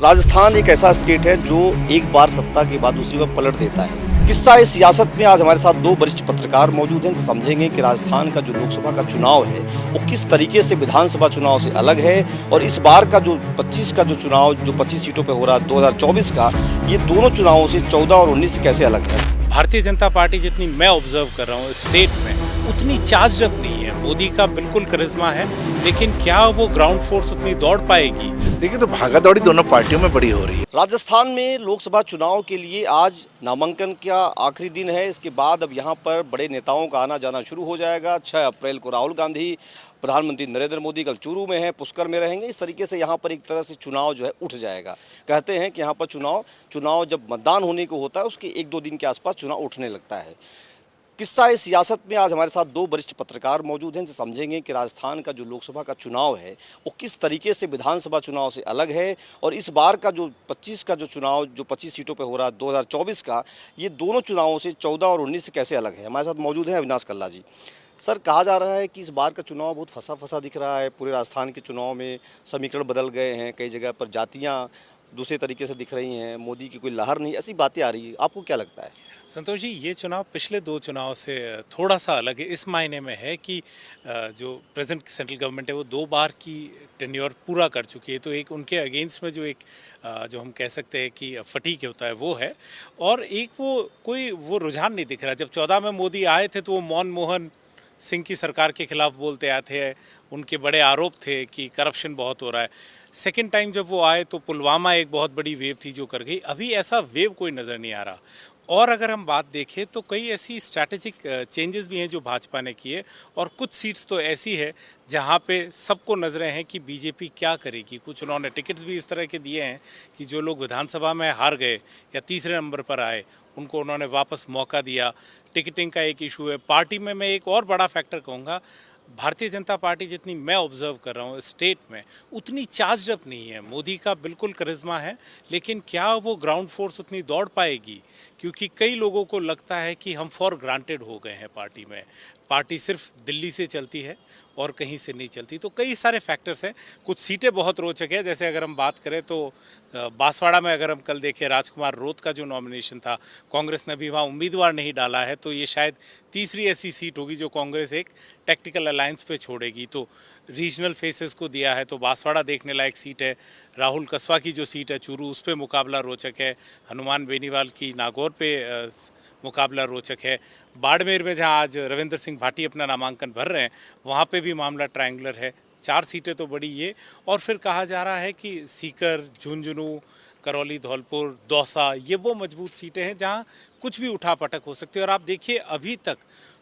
राजस्थान एक ऐसा स्टेट है जो एक बार सत्ता के बाद दूसरी बार पलट देता है। किस्सा इस सियासत में आज हमारे साथ दो वरिष्ठ पत्रकार मौजूद हैं, जो समझेंगे कि राजस्थान का जो लोकसभा का चुनाव है वो किस तरीके से विधानसभा चुनाव से अलग है और इस बार का जो 25 का जो चुनाव जो 25 सीटों पे हो रहा है 2024 का, ये दोनों चुनावों से 14 और 19 से कैसे अलग है। भारतीय जनता पार्टी जितनी मैं ऑब्जर्व कर रहा हूँ स्टेट में उतनी चार्ज अप नहीं है। मोदी का बिल्कुल करिश्मा है, लेकिन क्या वो ग्राउंड फोर्स उतनी दौड़ पाएगी? देखिए, तो भागा दौड़ी दोनों पार्टियों में बड़ी हो रही है। राजस्थान में लोकसभा चुनाव के लिए आज नामांकन का आखिरी दिन है। इसके बाद अब यहाँ पर बड़े नेताओं का आना जाना शुरू हो जाएगा। 6 अप्रैल को राहुल गांधी, प्रधानमंत्री नरेंद्र मोदी कल चूरू में हैं, पुष्कर में रहेंगे। इस तरीके से यहाँ पर एक तरह से चुनाव जो है उठ जाएगा। कहते हैं कि यहाँ पर चुनाव जब मतदान होने को होता है उसके 1-2 दिन के आसपास चुनाव उठने लगता है। किस्सा इस सियासत में आज हमारे साथ दो वरिष्ठ पत्रकार मौजूद हैं, जो समझेंगे कि राजस्थान का जो लोकसभा का चुनाव है वो किस तरीके से विधानसभा चुनाव से अलग है और इस बार का जो 25 का जो चुनाव जो 25 सीटों पे हो रहा है 2024 का, ये दोनों चुनावों से 14 और 19 से कैसे अलग है। हमारे साथ मौजूद हैं अविनाश कल्ला जी। सर, कहा जा रहा है कि इस बार का चुनाव बहुत फंसा दिख रहा है। पूरे राजस्थान के चुनाव में समीकरण बदल गए हैं, कई जगह पर जातियाँ दूसरे तरीके से दिख रही हैं, मोदी की कोई लहर नहीं, ऐसी बातें आ रही है। आपको क्या लगता है? संतोष जी, ये चुनाव पिछले 2 चुनाव से थोड़ा सा अलग है। इस मायने में है कि जो प्रेजेंट सेंट्रल गवर्नमेंट है वो 2 बार की टेन्योर पूरा कर चुकी है, तो एक उनके अगेंस्ट में जो एक जो हम कह सकते हैं कि फटीक होता है वो है, और एक वो रुझान नहीं दिख रहा। जब 14 में मोदी आए थे तो वो मनमोहन सिंह की सरकार के खिलाफ बोलते आए थे, उनके बड़े आरोप थे कि करप्शन बहुत हो रहा है। सेकेंड टाइम जब वो आए तो पुलवामा एक बहुत बड़ी वेव थी जो कर गई। अभी ऐसा वेव कोई नज़र नहीं आ रहा। और अगर हम बात देखें तो कई ऐसी स्ट्रैटेजिक चेंजेस भी हैं जो भाजपा ने किए, और कुछ सीट्स तो ऐसी है जहां पे सबको नजरें हैं कि बीजेपी क्या करेगी। कुछ उन्होंने टिकट्स भी इस तरह के दिए हैं कि जो लोग विधानसभा में हार गए या तीसरे नंबर पर आए उनको उन्होंने वापस मौका दिया। टिकटिंग का एक इशू है। पार्टी में मैं एक और बड़ा फैक्टर कहूँगा, भारतीय जनता पार्टी जितनी मैं ऑब्जर्व कर रहा हूँ स्टेट में उतनी चार्ज अप नहीं है। मोदी का बिल्कुल करिश्मा है, लेकिन क्या वो ग्राउंड फोर्स उतनी दौड़ पाएगी? क्योंकि कई लोगों को लगता है कि हम फॉर ग्रांटेड हो गए हैं पार्टी में। पार्टी सिर्फ दिल्ली से चलती है और कहीं से नहीं चलती। तो कई सारे फैक्टर्स हैं। कुछ सीटें बहुत रोचक है, जैसे अगर हम बात करें तो बांसवाड़ा में अगर हम कल देखें राजकुमार रोत का जो नॉमिनेशन था, कांग्रेस ने भी वहाँ उम्मीदवार नहीं डाला है, तो ये शायद तीसरी ऐसी सीट होगी जो कांग्रेस एक टेक्टिकल अलायंस पे छोड़ेगी। तो रीजनल फेसेस को दिया है, तो बांसवाड़ा देखने लायक सीट है। राहुल कसवा की जो सीट है चूरू, उस पर मुकाबला रोचक है। हनुमान बेनीवाल की नागौर पे मुकाबला रोचक है। बाड़मेर में जहां आज रविंद्र सिंह भाटी अपना नामांकन भर रहे हैं, वहां पे भी मामला ट्रायंगुलर है। 4 सीटें तो बड़ी ये, और फिर कहा जा रहा है कि सीकर, झुंझुनू, करौली, धौलपुर, दौसा, ये वो मजबूत सीटें हैं जहां कुछ भी उठापटक हो सकती है। और आप देखिए, अभी तक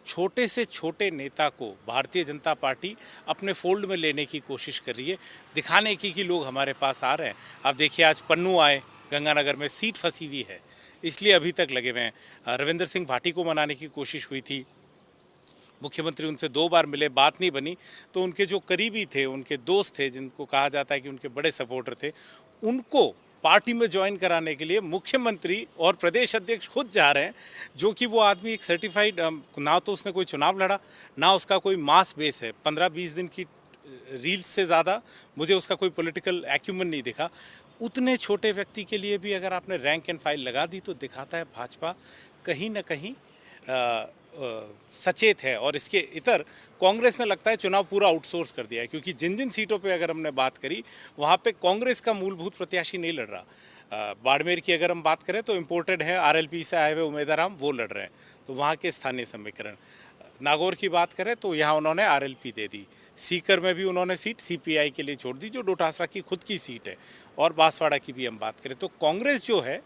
छोटे से छोटे नेता को भारतीय जनता पार्टी अपने फोल्ड में लेने की कोशिश कर रही है, दिखाने की कि लोग हमारे पास आ रहे हैं। आप देखिए, आज पन्नू आए, गंगानगर में सीट फंसी हुई है, इसलिए अभी तक लगे हुए हैं। रविंद्र सिंह भाटी को मनाने की कोशिश हुई थी, मुख्यमंत्री उनसे 2 बार मिले, बात नहीं बनी, तो उनके जो करीबी थे, उनके दोस्त थे, जिनको कहा जाता है कि उनके बड़े सपोर्टर थे, उनको पार्टी में ज्वाइन कराने के लिए मुख्यमंत्री और प्रदेश अध्यक्ष खुद जा रहे हैं। जो कि वो आदमी एक सर्टिफाइड, ना तो उसने कोई चुनाव लड़ा, ना उसका कोई मास बेस है। 15-20 दिन की रील्स से ज़्यादा मुझे उसका कोई पॉलिटिकल एक्यूमेंट नहीं दिखा। उतने छोटे व्यक्ति के लिए भी अगर आपने रैंक एंड फाइल लगा दी तो दिखाता है भाजपा कहीं ना कहीं सचेत है। और इसके इतर कांग्रेस ने लगता है चुनाव पूरा आउटसोर्स कर दिया है, क्योंकि जिन जिन सीटों पे अगर हमने बात करी वहाँ पे कांग्रेस का मूलभूत प्रत्याशी नहीं लड़ रहा। बाड़मेर की अगर हम बात करें तो इम्पोर्टेड है, आरएलपी से आए हुए उम्मीदवार वो लड़ रहे हैं, तो वहाँ के स्थानीय समीकरण। नागौर की बात करें तो यहाँ उन्होंने आरएलपी दे दी। सीकर में भी उन्होंने सीट सीपीआई के लिए छोड़ दी, जो डोटासरा की खुद की सीट है। और बांसवाड़ा की भी हम बात करें तो कांग्रेस जो है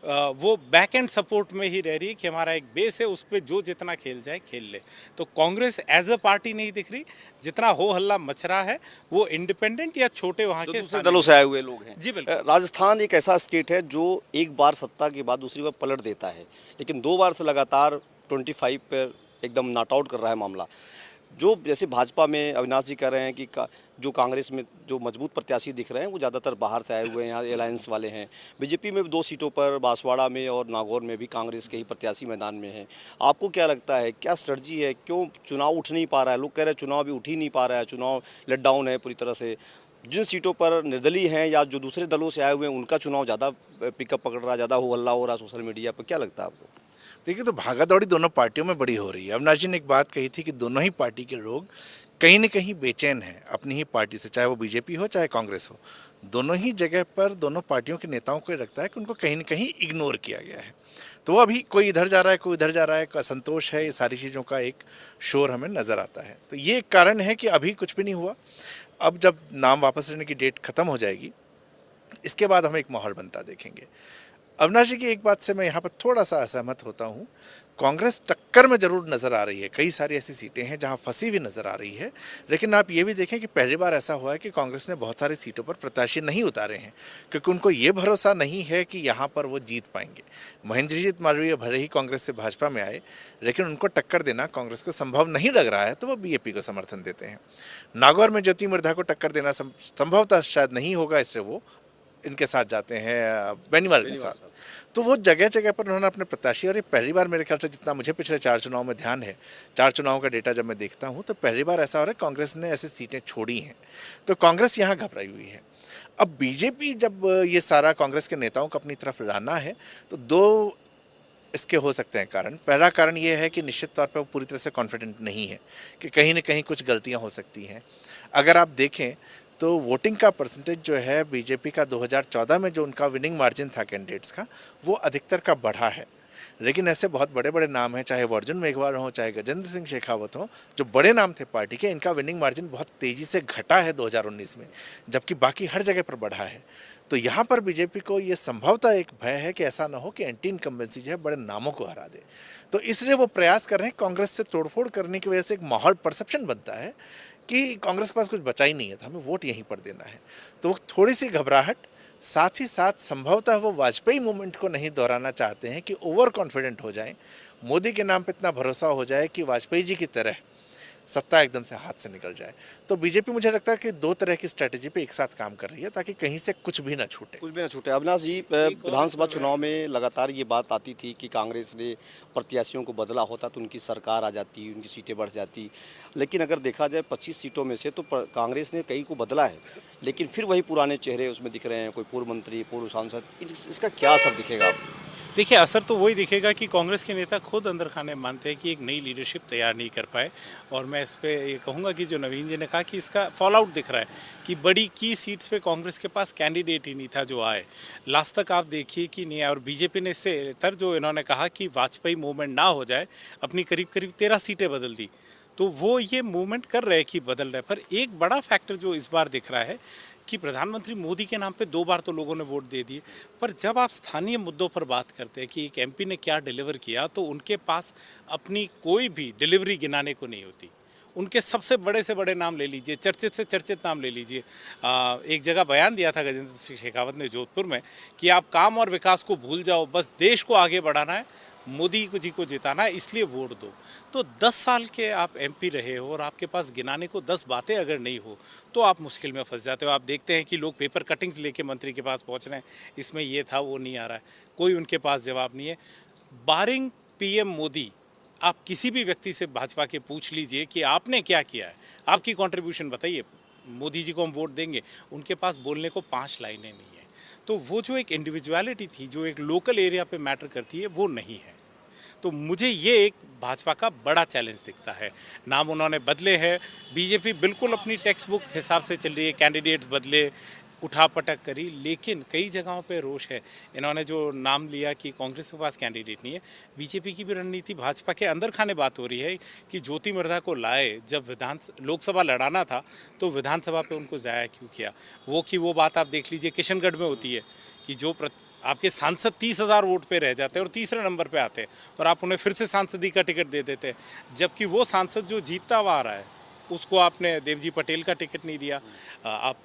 वो बैक एंड सपोर्ट में ही रह रही है कि हमारा एक बेस है, उस पर जो जितना खेल जाए खेल ले। तो कांग्रेस एज अ पार्टी नहीं दिख रही। जितना हो हल्ला मच रहा है वो इंडिपेंडेंट या छोटे वहाँ के दूसरे दलों से आए हुए लोग हैं। जी बिल्कुल। राजस्थान एक ऐसा स्टेट है जो एक बार सत्ता के बाद दूसरी बार पलट देता है, लेकिन 2 बार से लगातार 25 पर एकदम नॉट आउट कर रहा है मामला। जो जैसे भाजपा में अविनाश जी कह रहे हैं कि जो कांग्रेस में जो मजबूत प्रत्याशी दिख रहे हैं वो ज़्यादातर बाहर से आए हुए हैं, यहाँ अलायंस वाले हैं। बीजेपी में 2 सीटों पर बांसवाड़ा में और नागौर में भी कांग्रेस के ही प्रत्याशी मैदान में हैं। आपको क्या लगता है, क्या स्ट्रेटजी है, क्यों चुनाव उठ नहीं पा रहा है? लोग कह रहे हैं चुनाव भी उठ ही नहीं पा रहा है, चुनाव लेट डाउन है पूरी तरह से। जिन सीटों पर निर्दलीय हैं या जो दूसरे दलों से आए हुए हैं उनका चुनाव ज़्यादा पिकअप पकड़ रहा है, ज़्यादा हो हल्ला हो रहा है सोशल मीडिया पर, क्या लगता है आपको? देखिए, तो भागा दौड़ी दोनों पार्टियों में बड़ी हो रही है। अविनाश जी ने एक बात कही थी कि दोनों ही पार्टी के लोग कहीं न कहीं बेचैन हैं अपनी ही पार्टी से, चाहे वो बीजेपी हो चाहे कांग्रेस हो। दोनों ही जगह पर दोनों पार्टियों के नेताओं को ये लगता है कि उनको कहीं न कहीं इग्नोर किया गया है। तो वो अभी कोई इधर जा रहा है, कोई उधर जा रहा है, असंतोष है, ये सारी चीज़ों का एक शोर हमें नज़र आता है। तो ये एक कारण है कि अभी कुछ भी नहीं हुआ। अब जब नाम वापस लेने की डेट खत्म हो जाएगी, इसके बाद हम एक माहौल बनता देखेंगे। अविनाश जी की एक बात से मैं यहाँ पर थोड़ा-सा असहमत होता हूँ। कांग्रेस टक्कर में ज़रूर नज़र आ रही है, कई सारी ऐसी सीटें हैं जहाँ फँसी हुई नज़र आ रही है। लेकिन आप ये भी देखें कि पहली बार ऐसा हुआ है कि कांग्रेस ने बहुत सारी सीटों पर प्रत्याशी नहीं उतारे हैं, क्योंकि उनको ये भरोसा नहीं है कि यहाँ पर वो जीत पाएँगे। महेंद्रजीत मालवीय भले ही कांग्रेस से भाजपा में आए, लेकिन उनको टक्कर देना कांग्रेस को संभव नहीं लग रहा है, तो वो बीजेपी को समर्थन देते हैं। नागौर में ज्योति मिर्धा को टक्कर देना संभवतः शायद नहीं होगा, इसलिए वो इनके साथ जाते हैं, बेनीवाल के साथ। तो वो जगह जगह पर उन्होंने अपने प्रत्याशी, और ये पहली बार मेरे ख्याल से, जितना मुझे पिछले 4 चुनाव में ध्यान है, 4 चुनावों का डेटा जब मैं देखता हूँ, तो पहली बार ऐसा हो रहा है कांग्रेस ने ऐसी सीटें छोड़ी हैं। तो कांग्रेस यहाँ घबराई हुई है। अब बीजेपी जब ये सारा कांग्रेस के नेताओं को अपनी तरफ लाना है, तो 2 इसके हो सकते हैं कारण। पहला कारण ये है कि निश्चित तौर पे वो पूरी तरह से कॉन्फिडेंट नहीं है कि कहीं न कहीं कुछ गलतियाँ हो सकती हैं। अगर आप देखें तो वोटिंग का परसेंटेज जो है बीजेपी का 2014 में जो उनका विनिंग मार्जिन था कैंडिडेट्स का, वो अधिकतर का बढ़ा है। लेकिन ऐसे बहुत बड़े-बड़े नाम हैं, चाहे वो अर्जुन मेघवाल हों, चाहे गजेंद्र सिंह शेखावत हों, जो बड़े नाम थे पार्टी के, इनका विनिंग मार्जिन बहुत तेज़ी से घटा है 2019 में, जबकि बाकी हर जगह पर बढ़ा है। तो यहाँ पर बीजेपी को ये संभवतः एक भय है कि ऐसा ना हो कि एंटी इनकम्बेंसी जो है बड़े नामों को हरा दे। तो इसलिए वो प्रयास कर रहे हैं, कांग्रेस से तोड़फोड़ करने की वजह से एक माहौल, परसेप्शन बनता है कि कांग्रेस के पास कुछ बचा ही नहीं है, तो हमें वोट यहीं पर देना है। तो थोड़ी सी घबराहट, साथ ही साथ संभवतः वो वाजपेयी मूवमेंट को नहीं दोहराना चाहते हैं कि ओवर कॉन्फिडेंट हो जाएं, मोदी के नाम पे इतना भरोसा हो जाए कि वाजपेयी जी की तरह सत्ता एकदम से हाथ से निकल जाए। तो बीजेपी, मुझे लगता है कि 2 तरह की स्ट्रैटेजी पे एक साथ काम कर रही है, ताकि कहीं से कुछ भी ना छूटे। कुछ भी ना छूटे। अविनाश जी, विधानसभा चुनाव में लगातार ये बात आती थी कि कांग्रेस ने प्रत्याशियों को बदला होता तो उनकी सरकार आ जाती, उनकी सीटें बढ़ जाती। लेकिन अगर देखा जाए 25 सीटों में से तो कांग्रेस ने कई को बदला है, लेकिन फिर वही पुराने चेहरे उसमें दिख रहे हैं, कोई पूर्व मंत्री, पूर्व सांसद। इसका क्या असर दिखेगा? देखिए, असर तो वही दिखेगा कि कांग्रेस के नेता खुद अंदर खाने मानते हैं कि एक नई लीडरशिप तैयार नहीं कर पाए। और मैं इस पे ये कहूँगा कि जो नवीन जी ने कहा कि इसका फॉल आउट दिख रहा है कि बड़ी की सीट्स पे कांग्रेस के पास कैंडिडेट ही नहीं था जो आए। लास्ट तक आप देखिए कि नहीं आया। और बीजेपी ने इससे तर जो इन्होंने कहा कि वाजपेयी मूवमेंट ना हो जाए, अपनी करीब करीब 13 सीटें बदल दी। तो वो ये मूवमेंट कर रहे हैं कि बदल रहे। पर एक बड़ा फैक्टर जो इस बार दिख रहा है कि प्रधानमंत्री मोदी के नाम पे 2 बार तो लोगों ने वोट दे दिए, पर जब आप स्थानीय मुद्दों पर बात करते हैं कि एक एमपी ने क्या डिलीवर किया, तो उनके पास अपनी कोई भी डिलीवरी गिनाने को नहीं होती। उनके सबसे बड़े से बड़े नाम ले लीजिए, चर्चित से चर्चित नाम ले लीजिए। एक जगह बयान दिया था गजेंद्र सिंह शेखावत ने जोधपुर में कि आप काम और विकास को भूल जाओ, बस देश को आगे बढ़ाना है, मोदी जी को जिताना है, इसलिए वोट दो। तो 10 साल के आप एमपी रहे हो और आपके पास गिनाने को 10 बातें अगर नहीं हो, तो आप मुश्किल में फंस जाते हो। आप देखते हैं कि लोग पेपर कटिंग्स लेके मंत्री के पास पहुंच रहे हैं, इसमें ये था, वो नहीं आ रहा है, कोई उनके पास जवाब नहीं है। बारिंग पीएम मोदी, आप किसी भी व्यक्ति से भाजपा के पूछ लीजिए कि आपने क्या किया है, आपकी कंट्रीब्यूशन बताइए, मोदी जी को हम वोट देंगे। उनके पास बोलने को 5 लाइनें नहीं है। तो वो जो एक इंडिविजुअलिटी थी, जो एक लोकल एरिया पे मैटर करती है, वो नहीं है। तो मुझे ये एक भाजपा का बड़ा चैलेंज दिखता है। नाम उन्होंने बदले हैं, बीजेपी बिल्कुल अपनी टेक्स्ट बुक हिसाब से चल रही है, कैंडिडेट्स बदले, उठापटक करी, लेकिन कई जगहों पे रोष है। इन्होंने जो नाम लिया कि कांग्रेस के पास कैंडिडेट नहीं है, बीजेपी की भी रणनीति भाजपा के अंदर खाने बात हो रही है कि ज्योति मिर्धा को लाए, जब लोकसभा लड़ाना था तो विधानसभा पे उनको ज़ाया क्यों किया। वो बात आप देख लीजिए किशनगढ़ में होती है कि जो आपके सांसद 30,000 वोट पे रह जाते हैं और तीसरे नंबर पे आते हैं और आप उन्हें फिर से सांसदी का टिकट दे देते हैं, जबकि वो सांसद जो जीतता हुआ आ रहा है उसको आपने देवजी पटेल का टिकट नहीं दिया। आप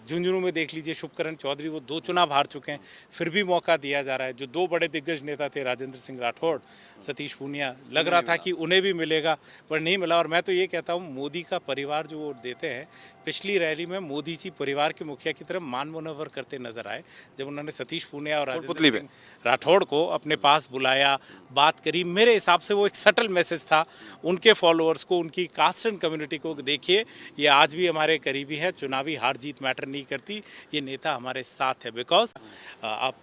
झुंझुनू में देख लीजिए, शुभकरण चौधरी, वो 2 चुनाव हार चुके हैं, फिर भी मौका दिया जा रहा है। जो 2 बड़े दिग्गज नेता थे, राजेंद्र सिंह राठौड़, सतीश पूनिया, लग रहा था कि उन्हें भी मिलेगा, पर नहीं मिला। और मैं तो ये कहता हूँ, मोदी का परिवार जो वोट देते हैं, पिछली रैली में मोदी जी परिवार के मुखिया की तरफ मान मनोवर करते नजर आए, जब उन्होंने सतीश पूनिया और राजेंद्र सिंह राठौड़ को अपने पास बुलाया, बात करी। मेरे हिसाब से वो एक सटल मैसेज था उनके फॉलोअर्स को, उनकी कास्ट एंड कम्युनिटी को देखिए, ये आज भी हमारे करीबी है, चुनावी हार जीत मैटर नहीं करती, ये नेता हमारे साथ है। बिकॉज आप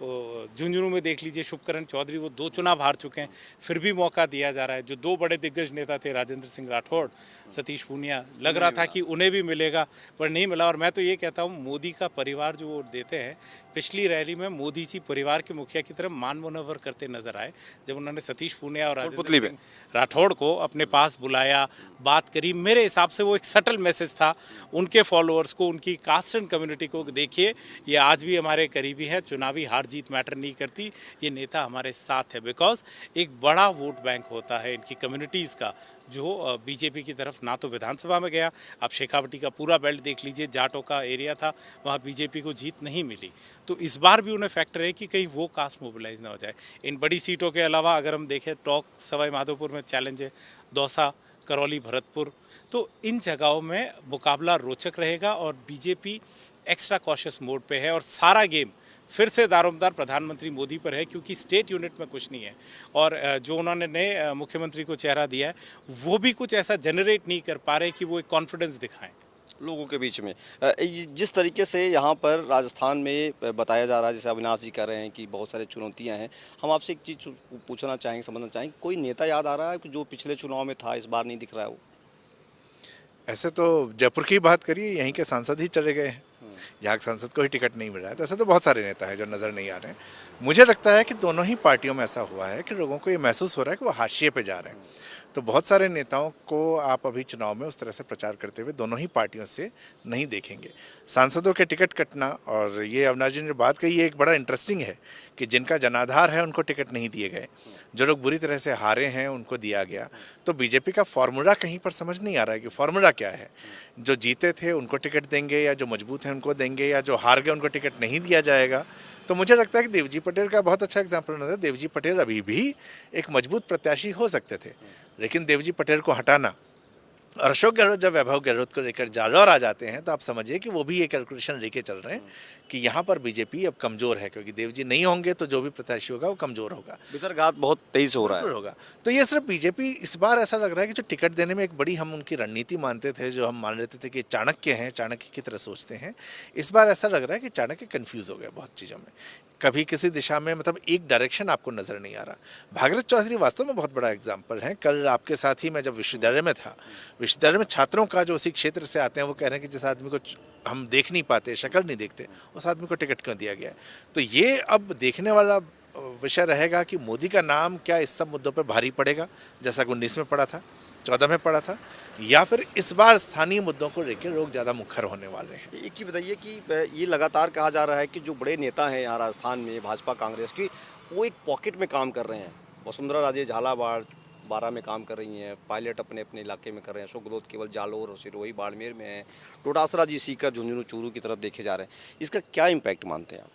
झुंझुनू में देख लीजिए, शुभकरण चौधरी वो 2 चुनाव हार चुके हैं, फिर भी मौका दिया जा रहा है। जो 2 बड़े दिग्गज नेता थे, राजेंद्र सिंह राठौड़, सतीश पूनिया, लग रहा था कि उन्हें भी मिलेगा, पर नहीं मिला। और मैं तो ये कहता हूँ, मोदी का परिवार जो वोट देते हैं, पिछली रैली में मोदी जी परिवार के मुखिया की तरफ मान मुनव्वर करते नजर आए, जब उन्होंने सतीश पूनिया और राजेंद्र सिंह राठौड़ को अपने पास बुलाया, बात करी। मेरे हिसाब से वो एक सटल मैसेज था उनके फॉलोअर्स को, उनकी कास्ट एंड कम्युनिटी को। देखिए, ये आज भी हमारे करीबी है, चुनावी हार जीत मैटर नहीं करती, ये नेता हमारे साथ है। बिकॉज एक बड़ा वोट बैंक होता है इनकी कम्युनिटीज़ का, जो बीजेपी की तरफ ना तो विधानसभा में गया। आप शेखावटी का पूरा बेल्ट देख लीजिए, जाटों का एरिया था, वहाँ बीजेपी को जीत नहीं मिली। तो इस बार भी उन्हें फैक्टर है कि कहीं वो कास्ट मोबिलाइज ना हो जाए। इन बड़ी सीटों के अलावा अगर हम देखें, टॉक सवाई माधोपुर में चैलेंज है, दौसा, करौली, भरतपुर, तो इन जगहों में मुकाबला रोचक रहेगा और बीजेपी एक्स्ट्रा कॉशियस मोड पे है। और सारा गेम फिर से दारोमदार प्रधानमंत्री मोदी पर है, क्योंकि स्टेट यूनिट में कुछ नहीं है। और जो उन्होंने नए मुख्यमंत्री को चेहरा दिया है, वो भी कुछ ऐसा जनरेट नहीं कर पा रहे कि वो एक कॉन्फिडेंस दिखाएं लोगों के बीच में। जिस तरीके से यहाँ पर राजस्थान में बताया जा रहा है, जैसे अविनाश जी कह रहे हैं कि बहुत सारी चुनौतियाँ हैं, हम आपसे एक चीज़ पूछना चाहेंगे, समझना चाहेंगे, कोई नेता याद आ रहा है कि जो पिछले चुनाव में था, इस बार नहीं दिख रहा है वो? ऐसे तो जयपुर की बात करिए, यहीं के सांसद ही चले गए हैं, यहाँ के सांसद को ही टिकट नहीं मिल रहा है। तो ऐसे तो बहुत सारे नेता हैं जो नज़र नहीं आ रहे हैं। मुझे लगता है कि दोनों ही पार्टियों में ऐसा हुआ है कि लोगों को ये महसूस हो रहा है कि वो हाशिए पे जा रहे हैं। तो बहुत सारे नेताओं को आप अभी चुनाव में उस तरह से प्रचार करते हुए दोनों ही पार्टियों से नहीं देखेंगे। सांसदों के टिकट कटना, और ये अविनाश जी ने बात कही, ये एक बड़ा इंटरेस्टिंग है कि जिनका जनाधार है उनको टिकट नहीं दिए गए, जो लोग बुरी तरह से हारे हैं उनको दिया गया। तो बीजेपी का फॉर्मूला कहीं पर समझ नहीं आ रहा है कि फॉर्मूला क्या है। जो जीते थे उनको टिकट देंगे, या जो मजबूत हैं उनको देंगे, या जो हार गए उनको टिकट नहीं दिया जाएगा। तो मुझे लगता है कि देवजी पटेल का बहुत अच्छा एग्जाम्पल नजर। देवजी पटेल अभी भी एक मजबूत प्रत्याशी हो सकते थे, लेकिन देवजी पटेल को हटाना, और अशोक गहलोत जब वैभव गहलोत को लेकर जालौर आ जाते हैं, तो आप समझिए कि वो भी ये कैलकुलेशन लेके चल रहे हैं कि यहाँ पर बीजेपी अब कमज़ोर है, क्योंकि देवजी नहीं होंगे तो जो भी प्रत्याशी होगा वो कमज़ोर होगा, भितरघात बहुत तेजी से हो रहा है। होगा। तो ये सिर्फ बीजेपी इस बार ऐसा लग रहा है कि जो टिकट देने में एक बड़ी हम उनकी रणनीति मानते थे, जो हम मान लेते थे कि चाणक्य हैं, चाणक्य की तरह सोचते हैं, इस बार ऐसा लग रहा है कि चाणक्य कन्फ्यूज़ हो गया बहुत चीज़ों में। कभी किसी दिशा में, मतलब एक डायरेक्शन आपको नज़र नहीं आ रहा। भागीरथ चौधरी वास्तव में बहुत बड़ा एग्जाम्पल है। कल आपके साथ ही मैं जब विश्वविद्यालय में था, विश्वविद्यालय में छात्रों का जो उसी क्षेत्र से आते हैं, वो कह रहे हैं कि जिस आदमी को हम देख नहीं पाते, शक्ल नहीं देखते, उस आदमी को टिकट क्यों दिया गया है। तो ये अब देखने वाला विषय रहेगा कि मोदी का नाम क्या इस सब मुद्दों पर भारी पड़ेगा, जैसा कि 19 में पड़ा था, 14 में पड़ा था, या फिर इस बार स्थानीय मुद्दों को लेकर लोग ज़्यादा मुखर होने वाले हैं। एक ही बताइए कि ये लगातार कहा जा रहा है कि जो बड़े नेता हैं यहाँ राजस्थान में, भाजपा कांग्रेस की, वो एक पॉकेट में काम कर रहे हैं। वसुंधरा राजे झालावाड़, बारां में काम कर रही हैं, पायलट अपने अपने इलाके में कर रहे हैं, अशोक गहलोत केवल जालोर और सिरोही बाड़मेर में हैं, डोटासरा जी सीकर झुंझुनू चूरू की तरफ देखे जा रहे हैं। इसका क्या इम्पैक्ट मानते हैं आप?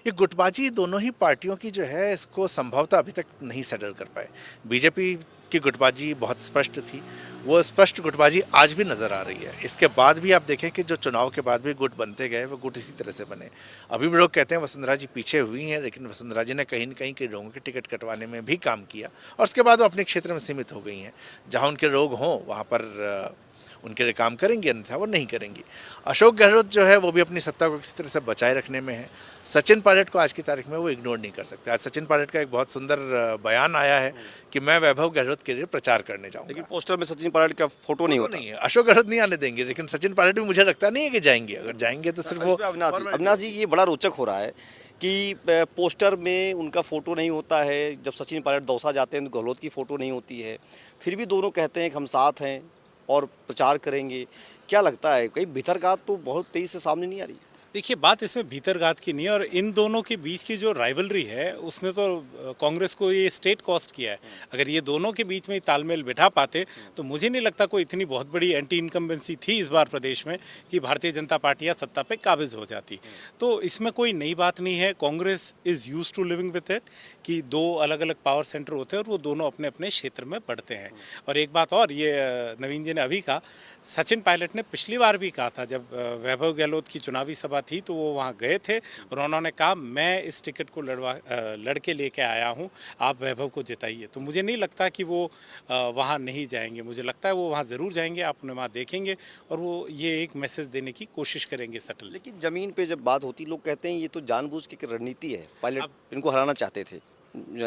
ये गुटबाजी दोनों ही पार्टियों की जो है, इसको संभवतः अभी तक नहीं सेटल कर पाए। बीजेपी की गुटबाजी बहुत स्पष्ट थी, वो स्पष्ट गुटबाजी आज भी नज़र आ रही है। इसके बाद भी आप देखें कि जो चुनाव के बाद भी गुट बनते गए, वो गुट इसी तरह से बने। अभी भी लोग कहते हैं वसुंधरा जी पीछे हुई हैं, लेकिन वसुंधरा जी ने कहीं न कहीं के लोगों के टिकट कटवाने में भी काम किया, और उसके बाद वो अपने क्षेत्र में सीमित हो गई हैं। जहाँ उनके लोग हों वहाँ पर उनके लिए काम करेंगी, अन्यथा वो नहीं करेंगी। अशोक गहलोत जो है वो भी अपनी सत्ता को किसी तरह से बचाए रखने में है। सचिन पायलट को आज की तारीख में वो इग्नोर नहीं कर सकते। आज सचिन पायलट का एक बहुत सुंदर बयान आया है कि मैं वैभव गहलोत के लिए प्रचार करने जाऊंगा। लेकिन पोस्टर में सचिन पायलट का फोटो नहीं होता। नहीं है, अशोक गहलोत नहीं आने देंगे, लेकिन सचिन पायलट भी मुझे लगता नहीं है कि जाएंगे। अगर जाएंगे तो सिर्फ वो अविनाश जी, ये बड़ा रोचक हो रहा है कि पोस्टर में उनका फ़ोटो नहीं होता है। जब सचिन पायलट दौसा जाते हैं तो गहलोत की फ़ोटो नहीं होती है, फिर भी दोनों कहते हैं कि हम साथ हैं और प्रचार करेंगे। क्या लगता है, कहीं भीतरघात तो बहुत तेज़ी से सामने नहीं आ रही? देखिए, बात इसमें भीतरघात की नहीं है, और इन दोनों के बीच की जो राइवलरी है उसने तो कांग्रेस को ये स्टेट कॉस्ट किया है। अगर ये दोनों के बीच में तालमेल बिठा पाते तो मुझे नहीं लगता कोई इतनी बहुत बड़ी एंटी इनकम्बेंसी थी इस बार प्रदेश में कि भारतीय जनता पार्टी सत्ता पे काबिज हो जाती। तो इसमें कोई नई बात नहीं है। Congress is used to living with it कि दो अलग अलग पावर सेंटर होते हैं और वो दोनों अपने अपने क्षेत्र में बढ़ते हैं। और एक बात और, ये नवीन जी ने अभी कहा, सचिन पायलट ने पिछली बार भी कहा था जब वैभव गहलोत की चुनावी सभा थी तो वो वहाँ गए थे और उन्होंने कहा मैं इस टिकट को लड़के लेके आया हूँ, आप वैभव को जिताइए। तो मुझे नहीं लगता कि वो वहाँ नहीं जाएंगे, मुझे लगता है वो वहाँ ज़रूर जाएंगे, आप उन्हें वहाँ देखेंगे और वो ये एक मैसेज देने की कोशिश करेंगे सटल। लेकिन ज़मीन पे जब बात होती लोग कहते हैं ये तो जानबूझ के एक रणनीति है, पायलट इनको हराना चाहते थे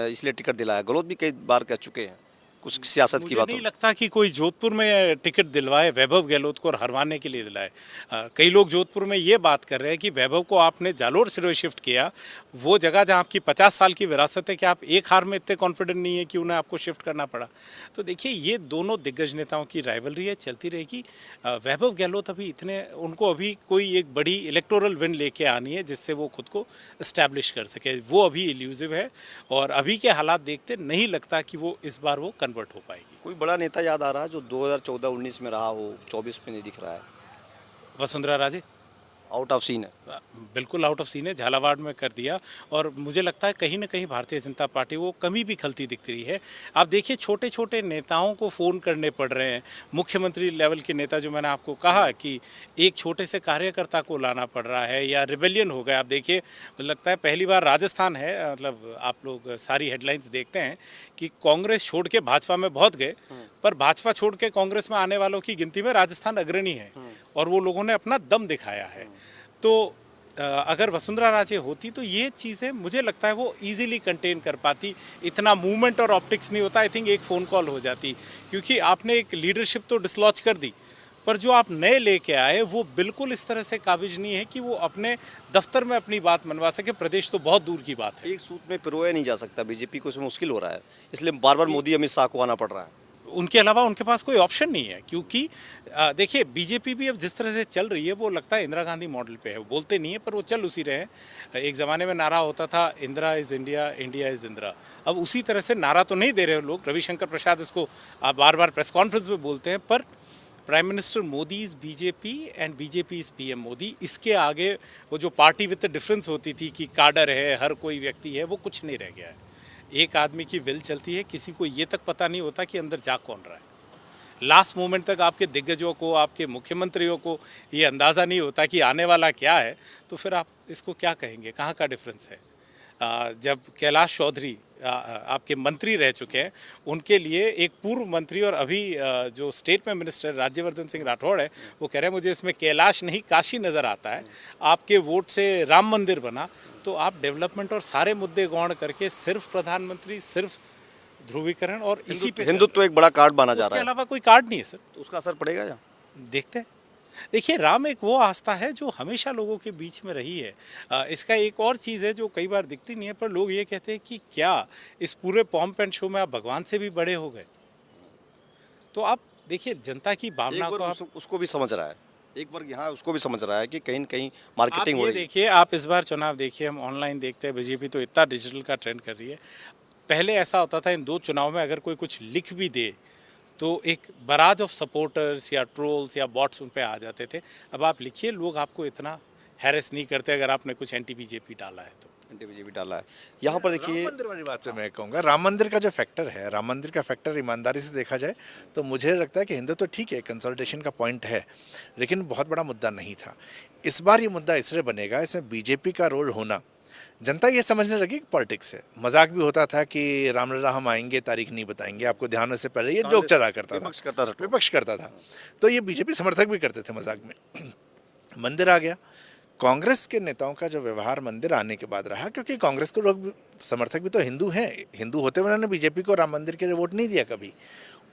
इसलिए टिकट दिलाया। गहलोत भी कई बार कह चुके हैं कुछ सियासत की मुझे बातों नहीं लगता कि कोई जोधपुर में टिकट दिलवाए वैभव गहलोत को और हरवाने के लिए दिलाए। कई लोग जोधपुर में ये बात कर रहे हैं कि वैभव को आपने जालोर से शिफ्ट किया, वो जगह जहां आपकी 50 साल की विरासत है, कि आप एक हार में इतने कॉन्फिडेंट नहीं है कि उन्हें आपको शिफ्ट करना पड़ा। तो देखिए ये दोनों दिग्गज नेताओं की राइवलरी है, चलती रहेगी। वैभव गहलोत अभी इतने, उनको अभी कोई एक बड़ी इलेक्टोरल विन लेके आनी है जिससे वो खुद को इस्टेब्लिश कर सके, वो अभी इल्यूसिव है और अभी के हालात देखते नहीं लगता कि वो इस बार वो कन्वर्ट हो पाएगी। कोई बड़ा नेता याद आ रहा है जो 2014-19 में रहा हो, 24 में नहीं दिख रहा है? Vasundhara Raje out of scene है। बिल्कुल आउट ऑफ सीन है, झालावाड़ में कर दिया और मुझे लगता है कहीं ना कहीं भारतीय जनता पार्टी वो कमी भी खलती दिख रही है। आप देखिए छोटे छोटे नेताओं को फ़ोन करने पड़ रहे हैं, मुख्यमंत्री लेवल के नेता, जो मैंने आपको कहा कि एक छोटे से कार्यकर्ता को लाना पड़ रहा है या रिबेलियन हो गया। आप देखिए लगता है पहली बार राजस्थान है, मतलब आप लोग सारी हेडलाइंस देखते हैं कि कांग्रेस छोड़ के भाजपा में बहुत गए, पर भाजपा छोड़ के कांग्रेस में आने वालों की गिनती में राजस्थान अग्रणी है और वो लोगों ने अपना दम दिखाया है। तो अगर वसुंधरा राजे होती तो ये चीज़ें मुझे लगता है वो इजीली कंटेन कर पाती, इतना मूवमेंट और ऑप्टिक्स नहीं होता। आई थिंक एक फ़ोन कॉल हो जाती, क्योंकि आपने एक लीडरशिप तो डिसलॉन्च कर दी, पर जो आप नए लेके आए वो बिल्कुल इस तरह से काबिज नहीं है कि वो अपने दफ्तर में अपनी बात मनवा सके। प्रदेश तो बहुत दूर की बात है। एक सूत्र में पिरोया नहीं जा सकता, बीजेपी को इसमें मुश्किल हो रहा है, इसलिए बार बार मोदी अमित शाह को आना पड़ रहा है। उनके अलावा उनके पास कोई ऑप्शन नहीं है, क्योंकि देखिए बीजेपी भी अब जिस तरह से चल रही है वो लगता है इंदिरा गांधी मॉडल पे है। वो बोलते नहीं है पर वो चल उसी रहे हैं। एक ज़माने में नारा होता था Indira is India, India is Indira. अब उसी तरह से नारा तो नहीं दे रहे लोग, रविशंकर प्रसाद इसको बार बार प्रेस कॉन्फ्रेंस में बोलते हैं, पर prime minister Modi is BJP and BJP is PM Modi. इसके आगे वो जो पार्टी विद डिफरेंस होती थी कि काडर है, हर कोई व्यक्ति है, वो कुछ नहीं रह गया है। एक आदमी की विल चलती है, किसी को ये तक पता नहीं होता कि अंदर जा कौन रहा है। लास्ट मोमेंट तक आपके दिग्गजों को, आपके मुख्यमंत्रियों को ये अंदाज़ा नहीं होता कि आने वाला क्या है, तो फिर आप इसको क्या कहेंगे, कहाँ का डिफरेंस है। जब कैलाश चौधरी आपके मंत्री रह चुके हैं, उनके लिए एक पूर्व मंत्री और अभी जो स्टेट में मिनिस्टर राज्यवर्धन सिंह राठौड़ है, वो कह रहे हैं मुझे इसमें कैलाश नहीं काशी नज़र आता है। आपके वोट से राम मंदिर बना, तो आप डेवलपमेंट और सारे मुद्दे गौण करके सिर्फ प्रधानमंत्री, सिर्फ ध्रुवीकरण और इसी पे हिंदुत्व एक बड़ा कार्ड माना जा उसके रहा है, अलावा कोई कार्ड नहीं है सर। तो उसका असर पड़ेगा या? देखते हैं। देखिए राम एक वो आस्था है जो हमेशा लोगों के बीच में रही है। इसका एक और चीज़ है जो कई बार दिखती नहीं है, पर लोग ये कहते हैं कि क्या इस पूरे पॉम्प एंड शो में आप भगवान से भी बड़े हो गए। तो आप देखिए जनता की भावना को आप उसको भी समझ रहा है, एक वर्ग यहाँ उसको भी समझ रहा है कि कहीं न कहीं मार्केटिंग हो ये रही है। देखिए, आप इस बार चुनाव देखिए, हम ऑनलाइन देखते हैं, बीजेपी तो इतना डिजिटल का ट्रेंड कर रही है। पहले ऐसा होता था इन दो चुनाव में अगर कोई कुछ लिख भी दे तो एक बराज ऑफ सपोर्टर्स या ट्रोल्स या बॉट्स उन पे आ जाते थे। अब आप लिखिए, लोग आपको इतना हैरेस नहीं करते अगर आपने कुछ एंटी बीजेपी डाला है तो। एंटी बीजेपी डाला है यहाँ पर। देखिए राम मंदिर वाली बात पे मैं कहूँगा, राम मंदिर का जो फैक्टर है, राम मंदिर का फैक्टर ईमानदारी से देखा जाए तो मुझे लगता है कि हिंदू तो ठीक है, कंसल्टेशन का पॉइंट है, लेकिन बहुत बड़ा मुद्दा नहीं था। इस बार ये मुद्दा इसलिए बनेगा, इसमें बीजेपी का रोल होना, जनता ये समझने लगी कि पॉलिटिक्स है। मजाक भी होता था कि रामलला हम आएंगे, तारीख नहीं बताएंगे आपको, ध्यान से पहले ये जोक चला करता था, विपक्ष करता था, तो ये बीजेपी समर्थक भी करते थे मजाक में। मंदिर आ गया, कांग्रेस के नेताओं का जो व्यवहार मंदिर आने के बाद रहा, क्योंकि कांग्रेस को लोग समर्थक भी तो हिंदू हैं, हिंदू होते हुए उन्होंने बीजेपी को राम मंदिर के लिए वोट नहीं दिया कभी,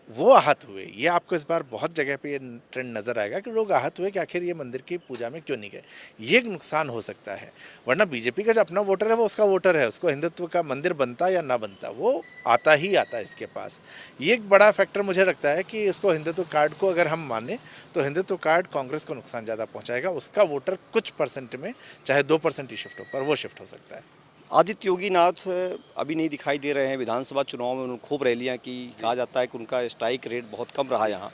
वो आहत हुए। ये आपको इस बार बहुत जगह पे ये ट्रेंड नज़र आएगा कि लोग आहत हुए कि आखिर ये मंदिर की पूजा में क्यों नहीं गए। ये एक नुकसान हो सकता है, वरना बीजेपी का जो अपना वोटर है वो उसका वोटर है, उसको हिंदुत्व का मंदिर बनता या ना बनता वो आता ही आता है इसके पास। ये एक बड़ा फैक्टर मुझे लगता है कि उसको हिंदुत्व कार्ड को अगर हम माने तो हिंदुत्व कार्ड कांग्रेस को नुकसान ज़्यादा पहुँचाएगा। उसका वोटर कुछ परसेंट में, चाहे 2% ही शिफ्ट हो, पर वो शिफ्ट हो सकता है। आदित्य योगीनाथ अभी नहीं दिखाई दे रहे हैं विधानसभा चुनाव में, उन्होंने खूब रैलियां की, कहा जाता है कि उनका स्ट्राइक रेट बहुत कम रहा यहाँ।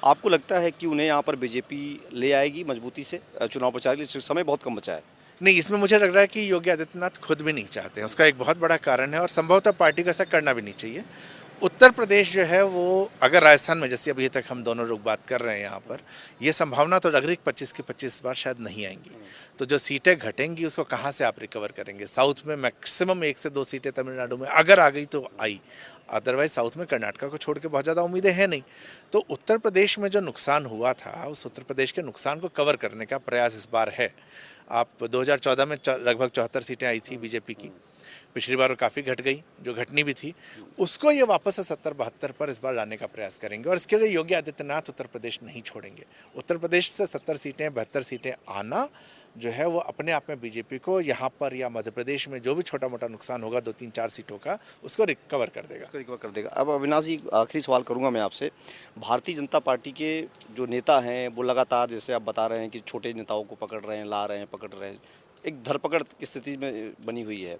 आपको लगता है कि उन्हें यहाँ पर बीजेपी ले आएगी मजबूती से चुनाव प्रचार के लिए? समय बहुत कम बचा है। नहीं, इसमें मुझे लग रहा है कि योगी आदित्यनाथ खुद भी नहीं चाहते हैं, उसका एक बहुत बड़ा कारण है और संभवतः पार्टी को ऐसा करना भी नहीं चाहिए। उत्तर प्रदेश जो है वो, अगर राजस्थान में जैसे अभी तक हम दोनों लोग बात कर रहे हैं यहाँ पर, ये संभावना तो लग रही 25 की 25 बार शायद नहीं आएंगी। तो जो सीटें घटेंगी उसको कहाँ से आप रिकवर करेंगे? साउथ में मैक्सिमम 1 से 2 सीटें तमिलनाडु में अगर आ गई तो आई, अदरवाइज साउथ में कर्नाटका को छोड़ के बहुत ज़्यादा उम्मीदें हैं नहीं। तो उत्तर प्रदेश में जो नुकसान हुआ था उस उत्तर प्रदेश के नुकसान को कवर करने का प्रयास इस बार है। आप 2014 में लगभग 74 सीटें आई थी बीजेपी की, पिछली बार काफ़ी घट गई, जो घटनी भी थी, उसको ये वापस से 70-72 पर इस बार लाने का प्रयास करेंगे। और इसके लिए योगी आदित्यनाथ उत्तर प्रदेश नहीं छोड़ेंगे। उत्तर प्रदेश से 70 सीटें 72 सीटें आना जो है वो अपने आप में बीजेपी को यहाँ पर या मध्य प्रदेश में जो भी छोटा मोटा नुकसान होगा 2-3-4 सीटों का, उसको रिकवर कर देगा। रिकवर कर देगा। अब अविनाश जी, आखिरी सवाल करूंगा मैं आपसे। भारतीय जनता पार्टी के जो नेता हैं वो लगातार, जैसे आप बता रहे हैं कि छोटे नेताओं को पकड़ रहे हैं, ला रहे हैं, पकड़ रहे हैं, एक धरपकड़ की स्थिति में बनी हुई है।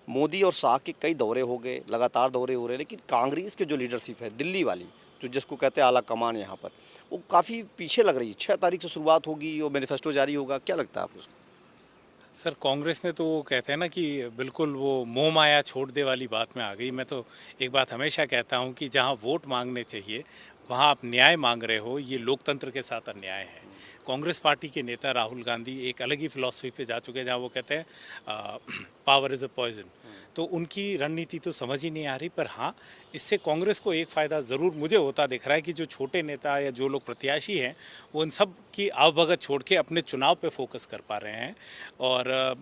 मोदी और शाह के कई दौरे हो गए, लगातार दौरे हो रहे हैं, लेकिन कांग्रेस के जो लीडरशिप है दिल्ली वाली, जो जिसको कहते हैं आला कमान यहाँ पर, वो काफ़ी पीछे लग रही है। 6 तारीख से शुरुआत होगी और मैनिफेस्टो जारी होगा, क्या लगता है आपको? सर, कांग्रेस ने तो वो कहते हैं ना कि बिल्कुल वो मोह माया छोड़ दे वाली बात में आ गई। मैं तो एक बात हमेशा कहता हूँ कि जहाँ वोट मांगने चाहिए वहाँ आप न्याय मांग रहे हो, ये लोकतंत्र के साथ अन्याय है। कांग्रेस पार्टी के नेता राहुल गांधी एक अलग ही फिलॉसफी पे जा चुके हैं, जहाँ वो कहते हैं पावर इज़ अ पॉइजन। तो उनकी रणनीति तो समझ ही नहीं आ रही। पर हाँ, इससे कांग्रेस को एक फ़ायदा ज़रूर मुझे होता दिख रहा है कि जो छोटे नेता या जो लोग प्रत्याशी हैं वो इन सब की आवभगत छोड़ के अपने चुनाव पे फोकस कर पा रहे हैं। और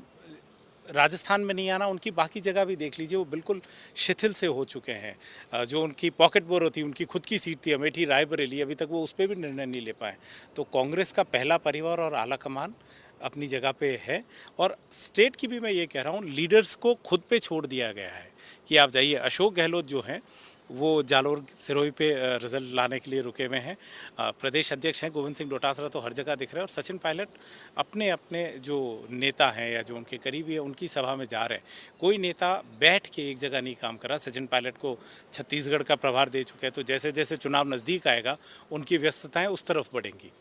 राजस्थान में नहीं आना, उनकी बाकी जगह भी देख लीजिए, वो बिल्कुल शिथिल से हो चुके हैं। जो उनकी पॉकेट बोर थी, उनकी खुद की सीट थी अमेठी रायबरेली, अभी तक वो उस पर भी निर्णय नहीं ले पाए। तो कांग्रेस का पहला परिवार और आला कमान अपनी जगह पे है। और स्टेट की भी मैं ये कह रहा हूँ, लीडर्स को खुद पे छोड़ दिया गया है कि आप जाइए। अशोक गहलोत जो हैं वो जालोर सिरोही पे रिजल्ट लाने के लिए रुके हुए हैं। प्रदेश अध्यक्ष हैं गोविंद सिंह डोटासरा तो हर जगह दिख रहे हैं। और सचिन पायलट अपने अपने जो नेता हैं या जो उनके करीबी है उनकी सभा में जा रहे हैं। कोई नेता बैठ के एक जगह नहीं काम कर रहा। सचिन पायलट को छत्तीसगढ़ का प्रभार दे चुके हैं, तो जैसे जैसे चुनाव नज़दीक आएगा उनकी व्यस्तताएँ उस तरफ बढ़ेंगी।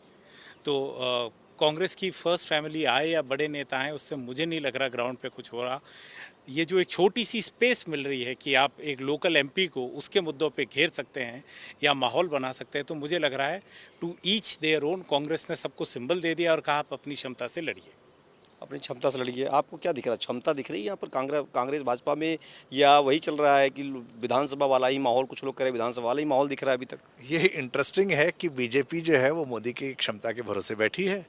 तो कांग्रेस की फर्स्ट फैमिली आए या बड़े नेता हैं, उससे मुझे नहीं लग रहा ग्राउंड पे कुछ हो रहा। ये जो एक छोटी सी स्पेस मिल रही है कि आप एक लोकल एमपी को उसके मुद्दों पे घेर सकते हैं या माहौल बना सकते हैं, तो मुझे लग रहा है to each their own. Congress ने सबको सिंबल दे दिया और कहा आप अपनी क्षमता से लड़िए। अपनी क्षमता से लड़िए। आपको क्या दिख रहा है, क्षमता दिख रही है यहाँ पर कांग्रेस भाजपा में, या वही चल रहा है कि विधानसभा वाला ही माहौल, कुछ लोग कह रहे हैं विधानसभा वाला ही माहौल दिख रहा है अभी तक? ये इंटरेस्टिंग है कि बीजेपी जो है वो मोदी की क्षमता के भरोसे बैठी है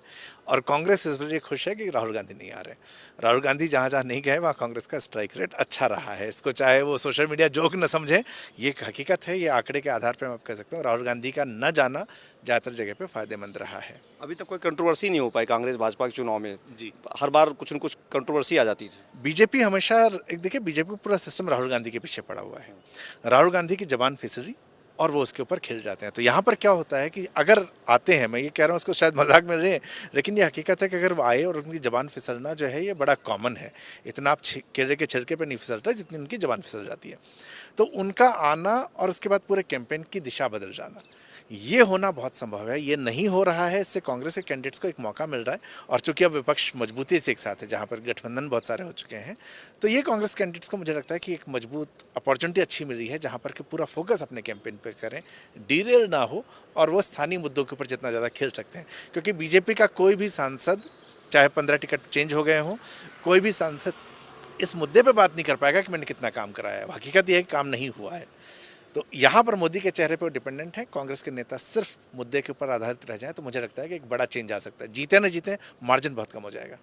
और कांग्रेस इस वजह खुश है कि राहुल गांधी नहीं आ रहे। राहुल गांधी जहाँ जहाँ नहीं गए वहाँ कांग्रेस का स्ट्राइक रेट अच्छा रहा है। इसको चाहे वो सोशल मीडिया जोक न समझें, ये हकीकत है, ये आंकड़े के आधार पर मैं आप कह सकता हूँ राहुल गांधी का न जाना ज़्यादातर जगह पे फायदेमंद रहा है। अभी तक कोई कंट्रोवर्सी नहीं हो पाई कांग्रेस भाजपा के चुनाव में जी, हर बार कुछ न कुछ कंट्रोवर्सी आ जाती थी। बीजेपी हमेशा, एक देखिए बीजेपी पूरा सिस्टम राहुल गांधी के पीछे पड़ा हुआ है। राहुल गांधी की जबान फिसली और वो उसके ऊपर खिल जाते हैं। तो यहाँ पर क्या होता है कि अगर आते हैं, मैं ये कह रहा हूँ उसको शायद मजाक में रहे, लेकिन ये हकीकत है कि अगर वो आए और उनकी जबान फिसलना जो है ये बड़ा कॉमन है। इतना आप केले के छिलके पे नहीं फिसलता जितनी उनकी जबान फिसल जाती है। तो उनका आना और उसके बाद पूरे कैंपेन की दिशा बदल जाना, ये होना बहुत संभव है। ये नहीं हो रहा है, इससे कांग्रेस के कैंडिडेट्स को एक मौका मिल रहा है। और चूंकि अब विपक्ष मजबूती से एक साथ है, जहाँ पर गठबंधन बहुत सारे हो चुके हैं, तो ये कांग्रेस कैंडिडेट्स को मुझे लगता है कि एक मजबूत अपॉर्चुनिटी अच्छी मिल रही है, जहाँ पर कि पूरा फोकस अपने कैंपेन पे करें, डीरेल ना हो और वो स्थानीय मुद्दों के ऊपर जितना ज़्यादा खेल सकते हैं। क्योंकि बीजेपी का कोई भी सांसद, चाहे 15 टिकट चेंज हो गए हों, कोई भी सांसद इस मुद्दे पर बात नहीं कर पाएगा कि मैंने कितना काम कराया है। हकीकत यह है कि काम नहीं हुआ है। तो यहाँ पर मोदी के चेहरे पर डिपेंडेंट है। कांग्रेस के नेता सिर्फ मुद्दे के ऊपर आधारित रह जाएं तो मुझे लगता है कि एक बड़ा चेंज आ सकता है। जीते न जीते मार्जिन बहुत कम हो जाएगा।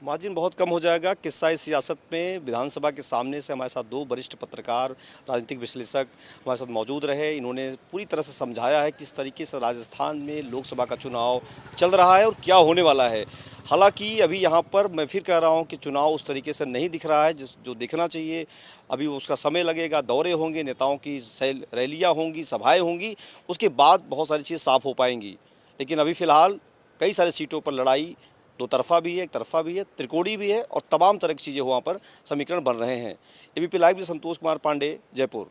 मार्जिन बहुत कम हो जाएगा। किस्सा इस सियासत में विधानसभा के सामने से हमारे साथ 2 वरिष्ठ पत्रकार, राजनीतिक विश्लेषक हमारे साथ मौजूद रहे। इन्होंने पूरी तरह से समझाया है किस तरीके से राजस्थान में लोकसभा का चुनाव चल रहा है और क्या होने वाला है। हालांकि अभी यहाँ पर मैं फिर कह रहा हूँ कि चुनाव उस तरीके से नहीं दिख रहा है जो दिखना चाहिए। अभी उसका समय लगेगा, दौरे होंगे, नेताओं की रैलियाँ होंगी, सभाएँ होंगी, उसके बाद बहुत सारी चीज़ें साफ हो पाएंगी। लेकिन अभी फ़िलहाल कई सारी सीटों पर लड़ाई 2 तरफ़ा भी है, एक तरफ़ा भी है, त्रिकोणीय भी है और तमाम तरह की चीज़ें वहाँ पर समीकरण बन रहे हैं। एबीपी लाइव से संतोष कुमार पांडे, जयपुर।